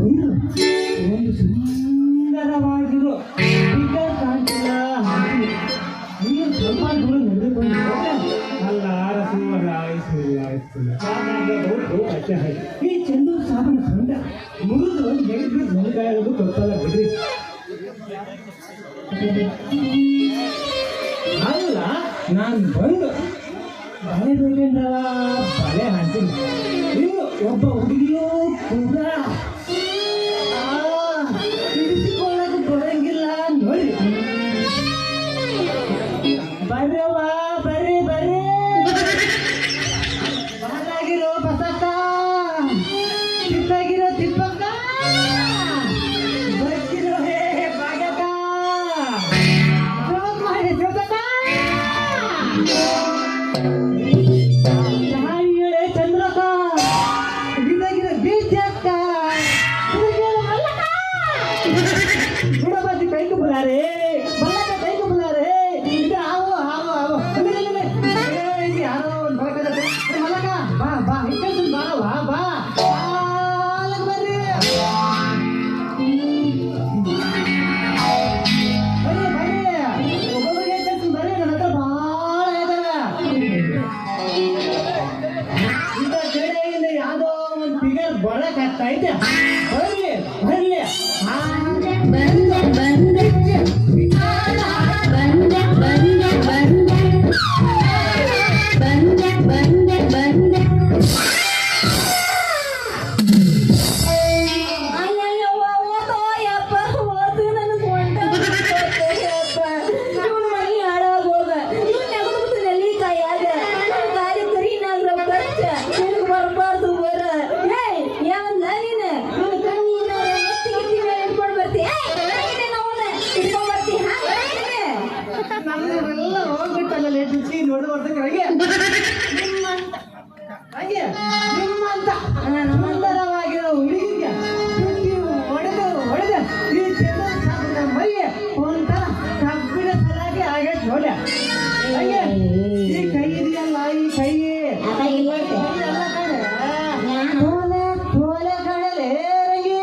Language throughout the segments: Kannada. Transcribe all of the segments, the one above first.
ಒಂದು ಸುಂದರವಾಗಿರೋ ಫಿಗರ್ ಕಾಣ್ತಿಲ್ಲ. ನೀವು ಸ್ವಲ್ಪ ದೂರ ನಡೆದುಕೊಂಡು ಅಲ್ಲ ಈ ಚಂದು ಸಾಬನ ಸಂದ ಮುರಿದು ನೆಗೆದು ನನಗಾಗೋದು ಗೊತ್ತಲ್ಲ ಬಿಡ್ರಿ. ಅಲ್ಲ ನಾನು ಬಂದು ಬಲೆ ಬೇಕಂದ್ರ ಬಲೆ ಹಾಕ್ತೀನಿ. ಇನ್ನು ಒಬ್ಬ ಹುಡುಗಿಯೂ ಕೂಡ ಇರಿಸಿಕೊಳ್ಳಕ್ಕೆ ಬರಂಗಿಲ್ಲ ನೋಡಿ. ಬರ್ರವ್ವ ಬರ್ರಿ ಬರ್ರಿ, ಬಾಲಾಗಿರೋ ಬಸಕ್ಕ, ತಿಪ್ಪಾಗಿರೋ ತಿಪ್ಪಕ್ಕ, ಬಚ್ಚಿರೋ ಹೇ ಬಾಗಕ್ಕ, ಜೋಕ್ ಮಾಡಿ ಜೋಗಕ್ಕ, ಹೇಳೆ ಚಂದ್ರಕ್ಕ, ಬಿದ್ದಾಗಿರೋ ಬೀಜಕ್ಕ, ಗುಡಬಾಜಿ ಕೈಗೆ ಬುಲಾರೆ, ಬಲ್ಲಕ್ಕ ಕೈಗೆ ಬುಲಾರೆ. ಆವೋ ಆವೋ ಆವೋ ಯಾರೋ ಒಂದು ಬರಕತ್ತೆ. ಮಲ್ಲಕ್ಕ ಬಾ ಬಾ ಹಿಂಗೆ ಬಾರವ್ವ ಬಾ ಬಾಲಕ್ ಬರ್ರಿ. ಬರ್ರಿ ಬರ್ರಿ, ಒಬ್ಬೊಬ್ಬರಿಗೆ ಕಳ್ಸಿ ಬರ್ರಿ, ನನ್ನ ಹತ್ರ ಭಾಳ ಇದಾವೆ. ಇಂಥ ಕಡೆಯಿಂದ ಯಾವುದೋ ಒಂದು ಫಿಗರ್ ಬರಕಾಗ್ತೈತೆ. ಬರ್ರಿ ಬರ್ಲಿ. ಬಂದೆ ಬಂದೆ ಬಂದೆ ಬಂದೆ ಬಂದೆ ಬಂದೆ ಬಂದೆ ಅಯ್ಯಯ್ಯವ್ವ ಓದೋಯಪ್ಪ ಓದು ನನಗೆ ಹೊಂಟೋಯಪ್ಪ. ಇವ್ನ ಮನೆ ಹಾಳಾಗೋಗ, ಇವ್ನ ನೆಗದ್ಬಿಟ್ಟು ನೆಲ್ಲಿಕಾಯಾಗ ಗಾಳಿ ಕರಿನಾಗ್ರ ಖರ್ಚ ನಿನಗೆ ಬರಬಾರ್ದು ಬರ. ಏಯ್ ಯಾವಲ್ಲ ನೀನು ನನ್ನ ಕಣ್ಣಿನ ನೆತ್ತಿಗಿತ್ತಿ ಮೇಲೆ ಇಟ್ಕೊಂಡು ಬರ್ತಿ. ಇಟ್ಕೊಂಡು ಬರ್ತಿ ನಮ್ಮೆಲ್ಲ ಹೋಗ್ಬಿಟ್ಟಲ್ಲ ಲೇಟಿಸಿ ನೋಡುವಂತ ಕೆಳಗೆ ನಿಮ್ಮಂತ ಹಾಗೆ ನಿಮ್ಮಂತ ಸುಂದರವಾಗಿರೋ ಹುಡುಗಿಗೆ ಹೊಡೆದು ಹೊಡೆದು ಈ ಚಂದ್ರ ಮೈ ಒಂಥರ ಕಬ್ಬಿಣ ಸಲಾಗಿ ಆಗೈತೆ ನೋಡಿ. ಹಾಗೆ ಈ ಕೈ ಇದೆಯಲ್ಲ, ಈ ಕೈ ಎಲ್ಲ ಕಡೆ ತೋಲೆ ತೋಲೆ ಕಡೆಲೆ ರಂಗಿ.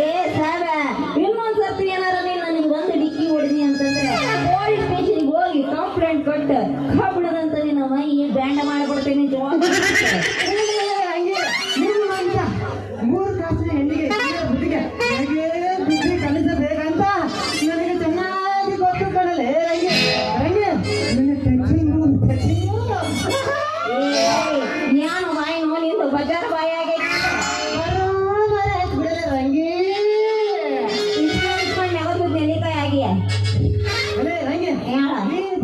ಏ ಸಾರ ಇನ್ನೊಂದ್ಸರ್ತಿ ಏನಾರ ನೀನು ನನಗೆ ಒಂದು ಡಿಕ್ಕಿ ಹೊಡೆದಿ ಅಂತಂದ್ರೆ ಪೊಲೀಸ್ ಸ್ಟೇಷನ್ಗೆ ಹೋಗಿ ಕಂಪ್ಲೇಂಟ್ ಕೊಟ್ಟು ಕಬ್ಬಿಣದಂತ ನಿನ್ನ ಮೈ ಬ್ಯಾಂಡ ಮಾಡಿಕೊಡ್ತೇನೆ. ಹಂಗೆ ನಿಮ್ಮಂತ ಮೂರು ಕಾಸಿನ ಹೆಣ್ಣಿಗೆ ಬುದ್ಧಿಗೆ ನನಗೆ ಬುದ್ಧಿ ಕಲಿಸಬೇಕಂತ ನನಗೆ ಚೆನ್ನಾಗಿ ಗೊತ್ತು ಕಣಲೆ. ರಂಗೆ ರಂಗೆ ನನ್ನ ಟಚಿಂಗು ಜ್ಞಾನ ಬಾಯಿ ನೋಡಿಂದು ಬಜಾರ್ ಬಾಯಿ ಆಗೈತಿ. ಬಿಡಲೆ ರಂಗಿ ಇಸ್ಕೊಂಡು ನೆಗದು ನೆಲ್ಲಿಕಾಯಿ ಆಗಿ ಅದೇ ರಂಗೆ ಹೇಳ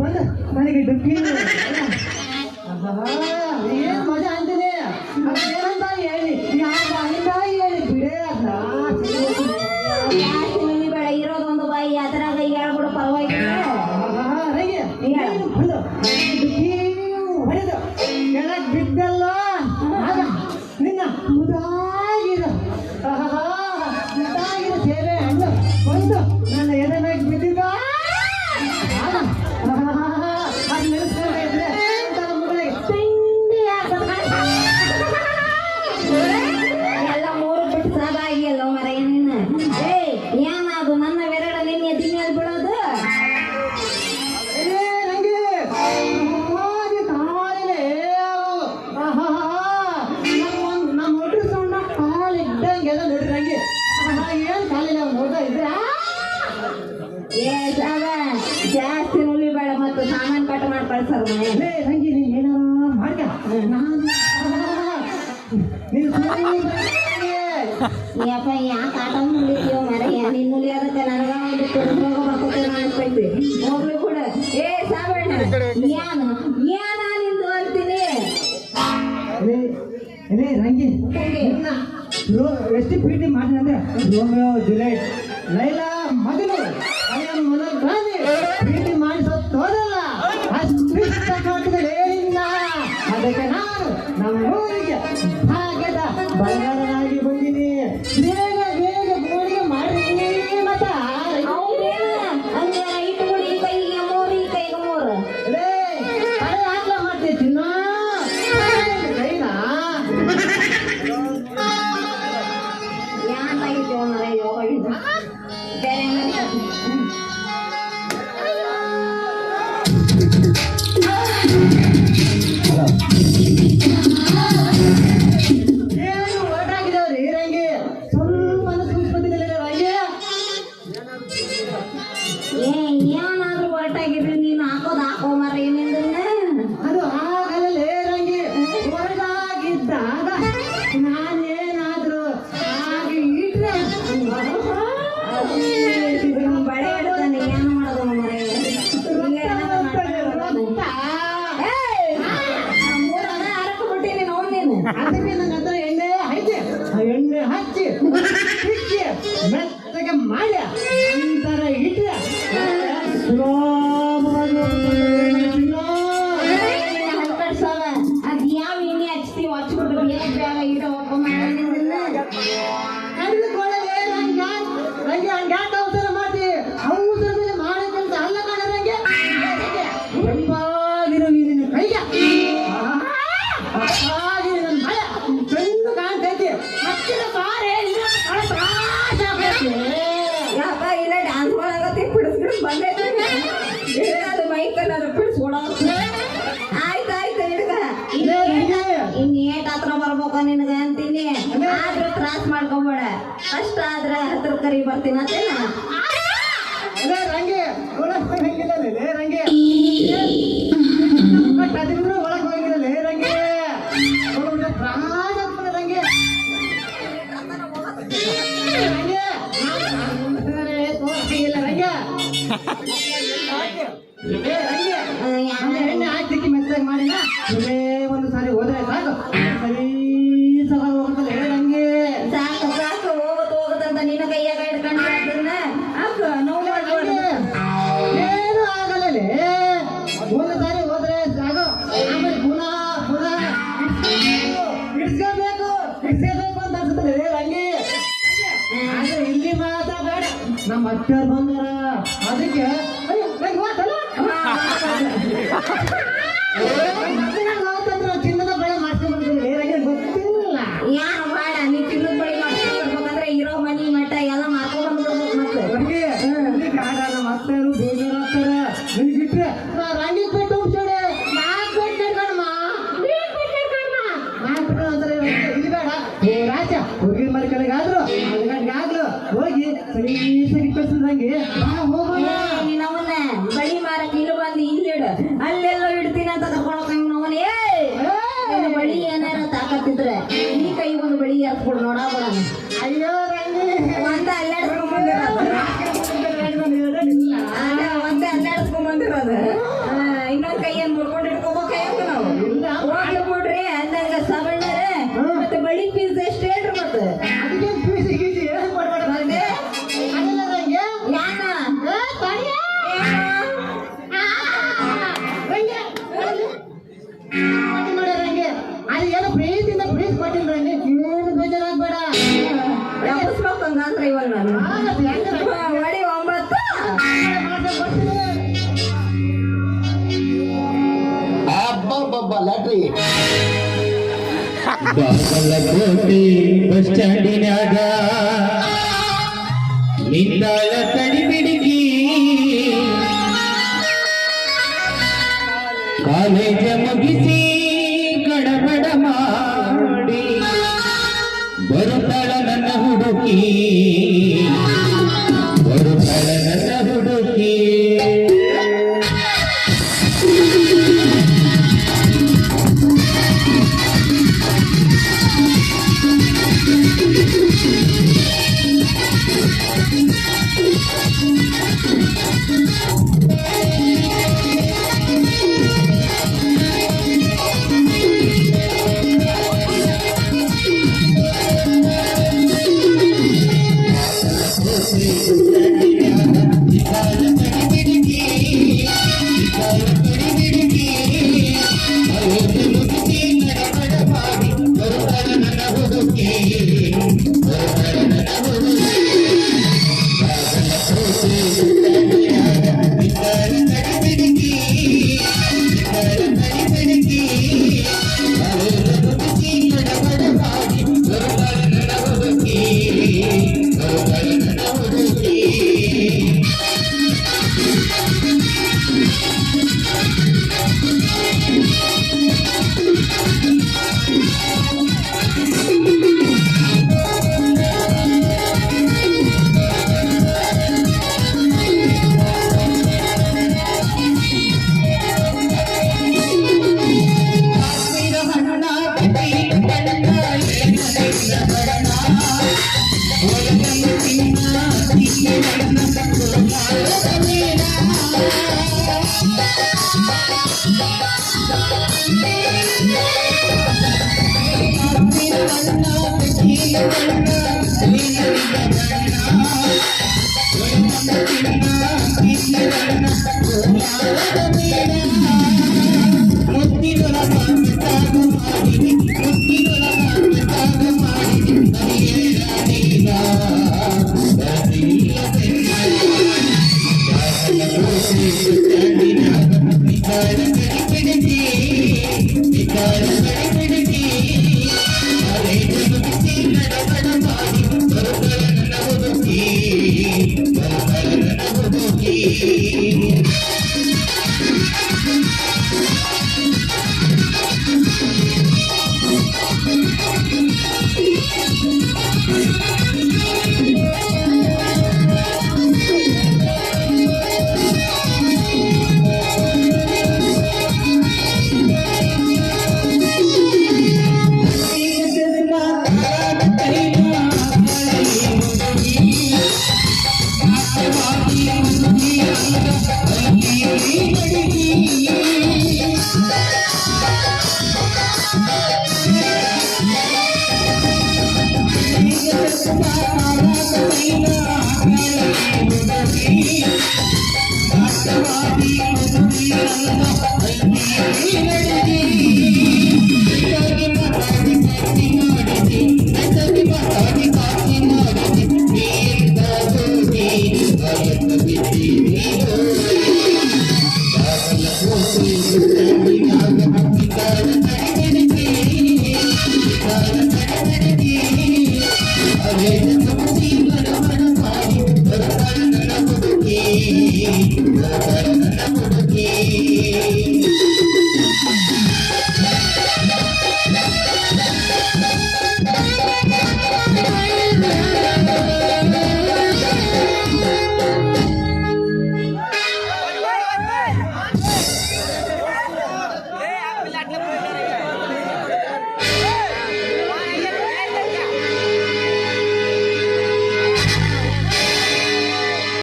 ಬಂದ ನನಗೆ ಡುಕ್ಕಿ ಏನ್ ಮಜಾ ಅಂತೀನಿ. ಏನಂತ ಹೇಳಿ ಯಾರಿಂದ ಹೇಳಿ ಬಿಡೇ ಅದ ಜಾಸ್ತಿ ಮಂದಿ ಬೇಡ, ಇರೋದು ಒಂದು ಬಾಯಿ ಅದರಾಗ ಹೇಳ್ಬಿಡು ಪರವಾಗಿಲ್ಲ. ರಂಗೆ ಬಂದು ಡುಕ್ಕಿ ಹೊಡೆದು ಕೆಳಗೆ ಬಿದ್ದಲ್ಲ ಆಗ ನಿನ್ನ ಮುದಾಗಿರೋ ಮುದಾಗಿರೋ ಸೇವೆ ಹಣ್ಣು ಬಂದು ನನ್ನ ಎದೆ ಮೇಲೆ ಬಿದ್ದಿದ್ದ ಅದು ನೆನೆಸ್ಕೊಂಡ್ರೆ ಇದ್ರೆ ಮಗಳಿಗೆ ಎಲ್ಲ ಮೂರು ಬಿಟ್ಟು ಸಾಗಾಗಿ ಅಲ್ಲ ಮರ ಏನೇನ. ಏ ಏನದು ನನ್ನ ಬೆರಳ ನಿನ್ನೆ ದಿನ ಬಿಡೋದು. ನಂಗೆ ನಮ್ಮ ಒಟ್ಟು ಸಣ್ಣ ಕಾಲು ಇದ್ದಂಗೆ ಎಲ್ಲ ನೋಡ್ರಿ ನಂಗೆ ಏನ್ ಕಾಲಿಲ್ಲ ನೋಡ್ತಾ ಇದ್ರೆ ಏ ಸಾಗ ಜಾಸ್ತಿ ನುಲಿ ಬೇಡ ಮತ್ತು ಸಾಮಾನು ಕಟ್ ಮಾಡಿ ಕಳ್ಸರ್ ಮನೆ. ನಂಗೆ ನೀನ್ ಏನಾರ ಮಾಡ್ಕ ನಾನು ಯಪ್ಪ ಯಾಕೆ ಆಟ ಮುಳಿತೀವ ಮರ ನೀನು ನುಲಿ ಅದಕ್ಕೆ ನನಗ ಒಂದು ರೋಗ ಬರ್ತೈತೆ ಅನ್ಸ್ತೈತಿ. ಹೋಗ್ಲಿ ಕೂಡ. ಏ ಸಾಬಣ್ಣ ಏನು ಏನ ನಿಂದು ಅಂತೀನಿ. ರಂಗಿ ಎಷ್ಟು ಪ್ರೀತಿ ಮಾಡಿ ಅಂದ್ರೆ ರೋಮಿಯೋ ಜುಲೈಟ್ ಲೈಲಾ ಮಗನು ಪ್ರೀತಿ ಮಾಡಿಸೋದು ಹೋದಲ್ಲ ಅಷ್ಟು ಇಷ್ಟ ಕೊಟ್ಟಿದೆ ಅದಕ್ಕೆ ನಾನು ನಮ್ಮ ಊರಿಗೆ ಭಾಗ್ಯದ ಬಂಗಾರನಾಗಿ ಬಂದಿನಿ. ಬೇಗ ಬೇಗ ಗೋಳಿಗೆ ಮಾಡಿ ಮತ್ತ ಹಂಗೆ ಇಟ್ಟುಗಳು ಈ ಕೈಗೆ ಮೂರು ಈ ಕೈಗೆ ಮೂರು ಹಾಕ್ಲ ಮಾಡ್ತೀವಿ ಚಿನ್ನ ಕೈನಾ ಯಾಕ ಆಗಿರ್ತೀವ ಮರ ಯೋಗ ಇದು ಬೇರೆ ಏನಾದ್ರು ಏನು ಹೊರಟಾಗಿದಾವ್ರಿ ರಂಗಿ ಸ್ವಲ್ಪ ಸೂಕ್ಷ್ಮದಿಲ್ಲ ರಂಗಿ ಏನಾದ್ರೂ ಹೊರಟಾಗಿರ್ರಿ ನೀನು ಹಾಕೋ ಮರ ಏನಿಂದನ್ನ ಅದು ಆಗಲೇ ರಂಗಿ ಹೊರಟಾಗಿದ್ದಾಗ ನಾನೇನಾದ್ರೂ ಹಾಗೆ ಇಟ್ರೆ ಬಳೆ ಇಡ್ತಾನೆ ಏನು ಮಾಡೋದು ಮರ ಬಿಟ್ಟಿನಿ ನೋಡ್ ನೀನು ಅದಕ್ಕೆ ನನ್ನ ಹತ್ರ ಎಣ್ಣೆ ಐತೆ ಆ ಎಣ್ಣೆ ಹಚ್ಚಿ ಮೆತ್ತಗೆ ಮಾಡಿ ನಂತರ ಇಟ್ರೆ ಸುಲಭವಾಗಿ ಹಲ್ಕಡ್ಸವ ಅದ್ ಯಾವ ಎಣ್ಣೆ ಹಚ್ತೀವಿ ಹಚ್ಬಿಟ್ಟು ಬೇರೆ ಬೇರೆ ಇಡೋ ನಡೆದುಕೊಳ್ಳಲೇ ರಂಗೆ ಹಂಗ್ಯಾಕ ಅವಸರ ಮಾಡಿ ಅವಸರ ಮೇಲೆ ಮಾಡಕ್ಕಂತ ಅಲ್ಲ ಕಾಣ ರಂಗೆ ಬೆಂಬಾಗಿರೋ ನಿನ್ನ ಕೈಗೆ ಹಾಗೆ ನನ್ನ ಭಯ ಚೆಂದು ಕಾಣ್ತೈತಿ ಹಚ್ಚಿದ ಬಾರೆ ಯಾಕ ಇಲ್ಲ ಡ್ಯಾನ್ಸ್ ಮಾಡಾಗತ್ತಿ ಬಿಡಿಸ್ಬಿಡ್ ಬಂದೈತಿ ಅದು ಮೈಕಲ್ ಅದು ಬಿಡಿಸ್ಕೊಡ ಆಯ್ತಾಯ್ತು ಹಿಡ್ಕ ಇನ್ನೇಟ್ ಹತ್ರ ಬರ್ಬೇಕ ನಿನಗ ಅಂತೀನಿ ಆದ್ರೆ ತ್ರಾಸ್ ಮಾಡ್ಕೊಬೇಡ ಅಷ್ಟ ಆದ್ರೆ ಹತ್ರ ಕರಿ ಬರ್ತೀನಿ ಅಂತೇನ ಅದೇ ರಂಗೆ ಒಳಗೆ ಹೋಗಿಲ್ಲಲೇ ರಂಗೆ ಬಟ್ ಅದಿದ್ರು ಒಳಗೆ ಹೋಗಿಲ್ಲಲೇ ರಂಗೆ ತ್ರಾಸ ಆಗ್ತದೆ ರಂಗೆ ಎಣ್ಣೆ ಹಾಕಿ ಮೆತ್ತಾಗಿ ಮಾಡಿನ ಒಂದು ಸಾರಿ ಹೋದ್ರೆ ಸಾಕು ಸರಿ ಸಲ ಹೋಗ್ತದೆ ರಂಗೆ ಸಾಕು ಸಾಕು ಹೋಗತ್ತಂತ ನಿನ್ನ ಕೈಯಾಗ ಹಿಡ್ಕೊಂಡು ಅದನ್ನ ಹಾಕ ನೋವು ಮಾಡ್ಬಾರ್ದು ಏನು ಆಗಲೇ ಒಂದು ಸಾರಿ ಹೋದ್ರೆ ಸಾಕು ಆಮೇಲೆ ಪುನಃ ಇಡ್ಸ್ಕೋಬೇಕು ಅಂತ ಅನ್ಸುತ್ತದೆ ರಂಗೆ ಆದ್ರೆ ಇಲ್ಲಿ ಮಾತ್ರ ಬೇಡ ನಮ್ಮ ಅಕ್ಕರ್ ಬಂದಾರ ಅದಕ್ಕೆ ಅಯ್ಯೋ ನಂಗೆ ಗೊತ್ತಲ್ಲ ಚಿನ್ನದ ಬಳೆ ಮಾಡ್ಕೊಂಡ್ಬರ್ತೀವಿ ರಂಗೆ ಗೊತ್ತಿಲ್ಲ ಯಾರು ಬೇಡ ನೀ ಚಿನ್ನದ ಬಳಿ ಮಾಡ್ಕೊಂಡ್ಬರ್ಬೇಕಂದ್ರೆ ಇರೋ ಮನಿ ಮಠ ಎಲ್ಲ ಮಾಡ್ಕೊಂಡ್ ಬಂದ್ಬಿಡ್ಬೇಕು ಮತ್ತೆ ರಂಗೆ ಇಲ್ಲಿ ಕಾಡ ನಮ್ಮ ಅಕ್ಕರು ಬೇಜಾರಾಗ್ತಾರ ನಿನ್ಗೆ ಬಿಟ್ರೆ ರಂಗಿ ಬಿಟ್ಟು ಹೋಗ್ತಾಳೆ ಇಲ್ಲಿ ಬೇಡ ರಾಜ ಹುಡುಗಿ ಮರಿ ಕಡೆಗಾದ್ರು ಅದಗಾದ್ರು ಹೋಗಿ ಸಲೀಸಾಗಿ ಕಳ್ಸಿದಂಗೆ ಹೋಗೋಣ ನೀನವನ್ನ ಬಳಿ ಮಾರಕ್ ಇಲ್ಲಿ ಬಂದು ಇಲ್ಲಿಡು ಅಲ್ಲೆಲ್ಲೋ ಇಡ್ತೀನಿ ಅಂತ ಕರ್ಕೊಂಡು ನವನೇ ಬಳಿ ಏನಾರ ತಾಕತ್ತಿದ್ರೆ ಈ ಕೈ ಒಂದು ಬಳಿ ಎರ್ಸ್ಬಿಡು ನೋಡೋಣ ಅಯ್ಯೋ ರಂಗಿ ಒಂದ ಅಲ್ಲಾಡ್ಸ್ಕೊಂಡ್ ಬಂದಿರೋದು ಇನ್ನೊಂದ್ ಕೈಯನ್ನು ಮುರ್ಕೊಂಡು ಇಟ್ಕೋಬೇಕು ನಾವು ಹೋಗ್ಲಿ ಬಿಡ್ರಿ ಅಂದಂಗ ಸವಣ್ಣರೇ ಮತ್ತೆ ಬಳಿ ಪೀಸ್ ಎಷ್ಟು ಹೇಳ್ರಿ ಮತ್ತೆ ಅದಕ್ಕೆ ಫೀಸ್ ಗೀಸಿ ಏನು ಮಾಡ್ಬೇಡ ಮತ್ತೆ ಅಲ್ಲ ರಂಗೆ ಯಾನ ರಂಗೆ ಅದು ಏನೋ ಪ್ರೀತಿಯಿಂದ ಪ್ರೀತಿ ಕೊಟ್ಟಿಲ್ಲ ರಂಗೆ ಏನು ಬೇಜಾರಾಗ್ಬೇಡ ಎಬ್ಬಿಸ್ಬೇಕಂದ್ರೆ ಇವಾಗ ನಾನು ಹೊಡಿ 9 ಅಬ್ಬಬ್ಬಬ್ಬ ಲಾಟ್ರಿ ಬಾಗಲಕೋಟೆ ಬಸ್ ಸ್ಟ್ಯಾಂಡಿನಾಗ ನಿಂದಾಳ ತಡಿ ಬಿಡಿಗಿ ಕಾಲೇಜ ಮುಗಿಸಿ ಗಡಬಡ ಮಾಡಿ ಬರುತ್ತಾಳ ನನ್ನ ಹುಡುಕಿ ಬರುತ್ತಾಳ ನನ್ನ ಹುಡುಕಿ ಹುಡುಕಿ